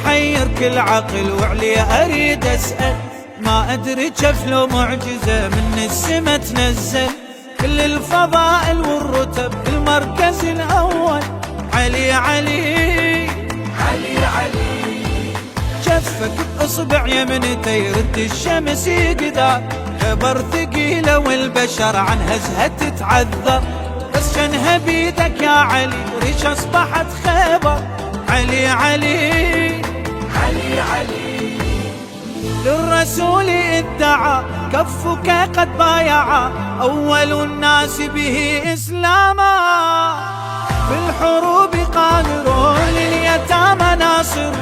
محير كل عقل وعليه اريد اسأل، ما ادري جف لو معجزة من السما تنزل، كل الفضائل والرتب المركز الاول علي علي علي علي. جفك باصبع يمنته يرد الشمس يقدر، خبر ثقيلة والبشر عن هزها تتعذر، بس شنها بيدك يا علي وريش اصبحت خبر علي علي علي علي. للرسول ادعى كفك قد بايع، اول الناس به اسلاما، في الحروب قادر لليتامى ناصر،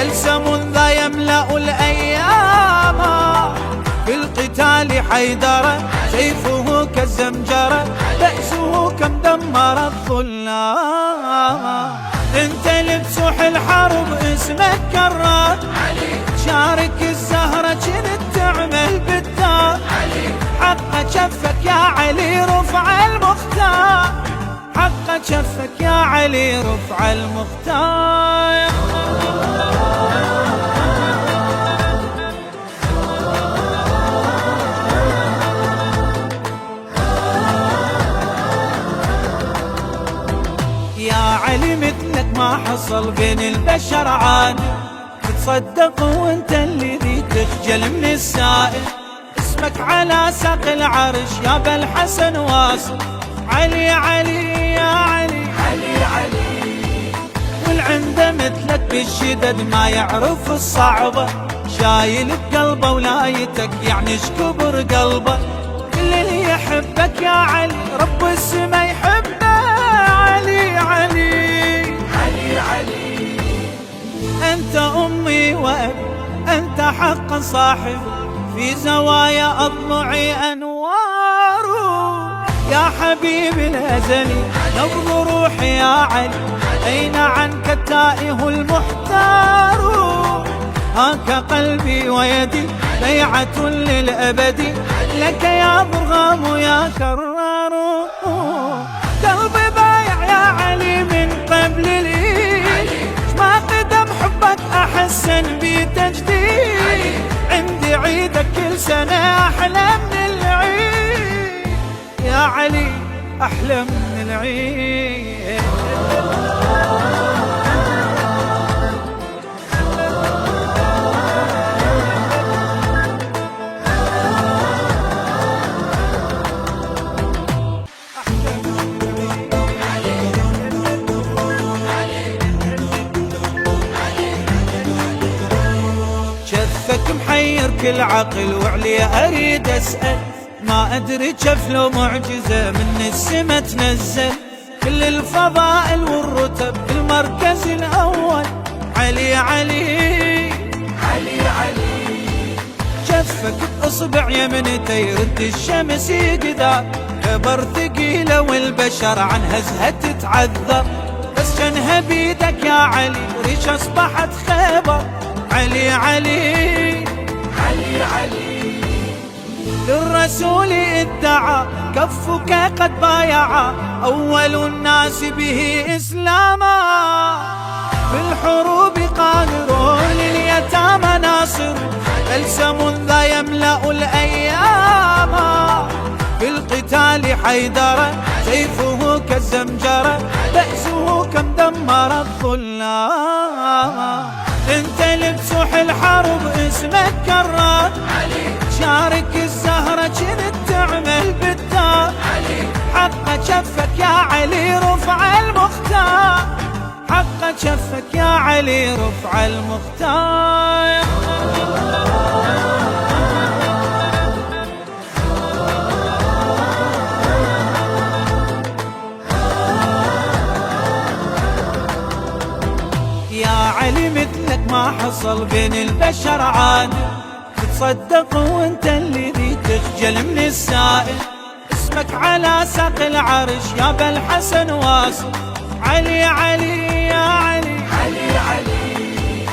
ألسم ذا يملأ الايام، في القتال حيدر سيفه كالزمجرة، بأسه كم دمر الظلام. انت لبسوح الحرب اسمك كرار، شارك الزهرة كنت تعمل بالدار، حق شفك يا علي رفع المختار، حق شفك يا علي رفع المختار. يا علي مثلك ما حصل بين البشر عاد، تصدق وانت اللي تخجل من السائل، اسمك على ساق العرش يا بالحسن واصل، علي علي يا علي علي علي. والعنده مثلك بالشدد ما يعرف الصعبة، شايل بقلبه ولايتك يعني شكبر قلبه، كل اللي يحبك يا علي رب السما يحبه، علي علي علي علي. أنت أمي وأبي أنت حقا صاحب، في زوايا أضلعي أنوار، يا حبيبي الأزلي نبض روحي يا علي، أين عنك التائه المحتار، هاك قلبي ويدي بيعة للأبد، لك يا ضرغام يا كرار، قلبي بايع يا علي من قبل لي، ما قدم حبك أحسن بتجديد، عندي عيدك كل سنة أحلى من العيد، يا علي أحلى من العيد. شفك محير كل عقل وعليه اريد اسأل، ما ادري جف لو معجزة من السما تنزل، كل الفضائل والرتب المركز الاول علي علي علي علي. جفك باصبع يمنته يرد الشمس يقدر، خبر ثقيلة والبشر عن هزها تتعذر، بس شنها بيدك يا علي وريش اصبحت خبر علي علي علي علي. للرسول ادعى كفك قد بايع، اول الناس به اسلاما، في الحروب قادر لليتامى ناصر، ألسم ذا يملأ الايام، في القتال حيدر سيفه كالزمجرة، بأسه كم دمر الظلام. انت لبسوح الحرب اسمك كرار، شارك الزهرة كنت تعمل بالدار، حق شفك يا علي رفع المختار، حق شفك يا علي رفع المختار. يا علي مثلك ما حصل بين البشر عاد، تصدق وانت اللي تخجل من السائل، اسمك على ساق العرش يا بالحسن واصل، علي علي يا علي علي علي.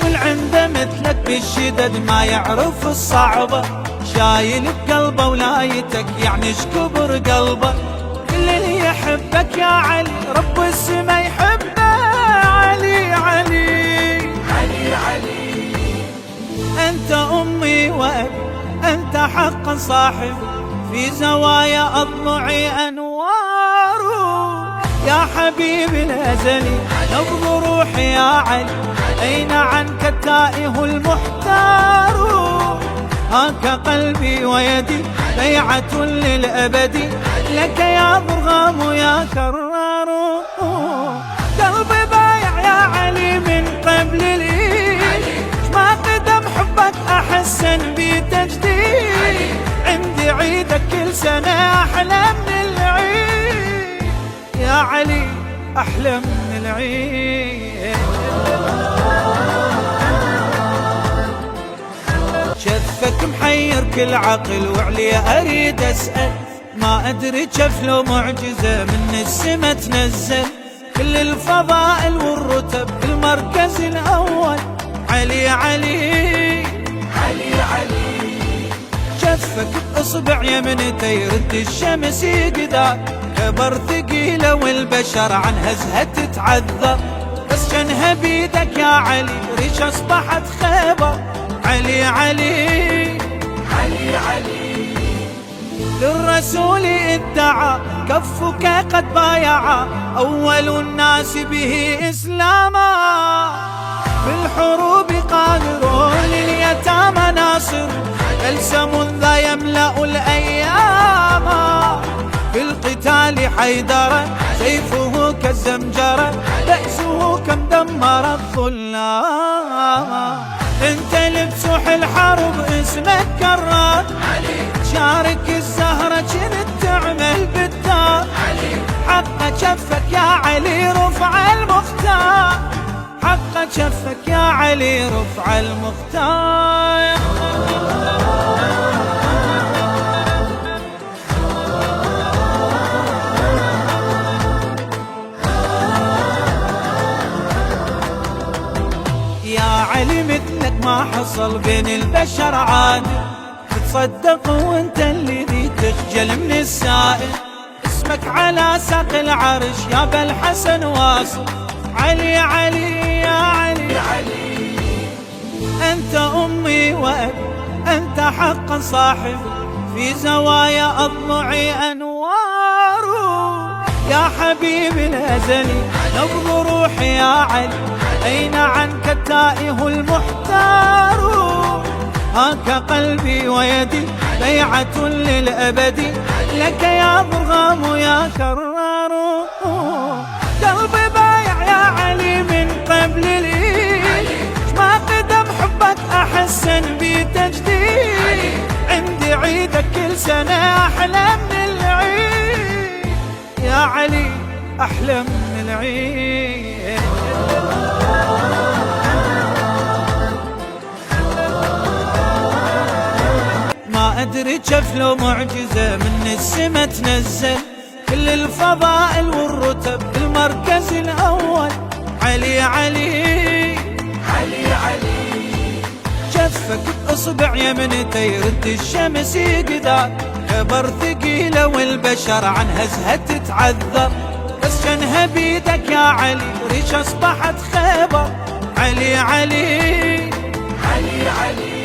والعنده مثلك بالشدد ما يعرف الصعبة، شايل بقلبه ولايتك يعني شكبر قلبه، كل اللي يحبك يا علي رب السما يحبه، علي علي علي علي أنت أمي وأبي، أنت حقا صاحب في زوايا أضلعي أنوار. يا حبيبي الأزلي نبض روحي يا علي، أين عنك التائه المحتار. هاك قلبي ويدي بيعة للأبد، لك يا ضرغام يا كرار. قلبي بايع يا علي من قبل الإيد، ما قدم حبك أحسن بتجديد. عندي عيدك كل سنة أحلى من العيد، يا علي أحلى من العيد. شفك محير كل عقل وعلي أريد أسأل، ما أدري جف لو معجزة من السما تنزل. كل الفضائل والرتب المركز الأول، علي علي علي علي. شفك بإصبع يمنته يرد الشمس يقدر، كبر ثقيلة والبشر عن هزها تتعذر. بس جنها بيدك يا علي ريش أصبحت خيبر، علي علي علي علي. للرسول ادعى كفك قد بايع، أول الناس به إسلاما. في الحروب قادر لليتامى ناصر، بلسم ذا يملأ الأيام. في القتال حيدر سيفه كالزمجرة، بأسه كم دمر الظلام. انت لبسوح الحرب اسمك كرار، شارك الزهرة كنت تعمل بالدار. حق شفك يا علي رفع المختار، حق شفك يا علي رفع المختار. يا علي مثلك ما حصل بين البشر عاد، تصدق وانت الذي تخجل من السائل. اسمك على ساق العرش يا بالحسن واصل، علي علي يا علي علي. أنت أمي وأبي، أنت حقا صاحب في زوايا أضلعي أنوار. يا حبيبي الأزلي نبض روحي يا علي، أين عنك التائه المحتار. هاك قلبي ويدي بيعة للأبد، لك يا ضرغام يا كرار. قلبي بايع يا علي من قبل الإيد، ما قدم حبك أحسن بتجديد. عندي عيدك كل سنة أحلى من العيد، يا علي أحلى من العيد. ما أدري جف لو معجزة من السما تنزل. كل الفضائل والرتب المركز الأول، علي علي علي علي. شفك بإصبع يمنته يرد الشمس يقدر، كبر ثقيلة والبشر عن هزها تتعذر. بس جنها بيدك يا علي ريش أصبحت خيبر، علي علي علي علي.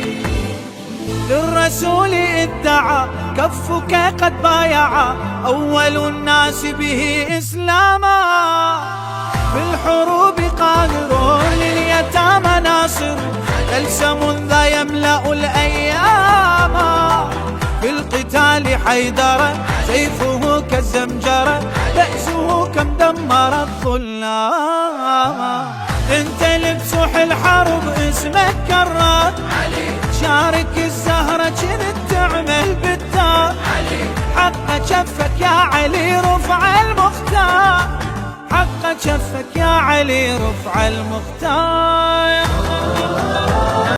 للرسول ادعى كفك قد بايع، أول الناس به إسلاما. في الحروب قادر لليتامى ناصر، بلسم ذا يملأ الأيام. في القتال حيدر سيفه كالزمجرة، بأسه كم دمر الظلام. انت لبسوح الحرب اسمك كرار، شارك الزهرة كنت تعمل بالدار. حق شفك يا علي رفع المختار، حق شفك يا علي رفع المختار.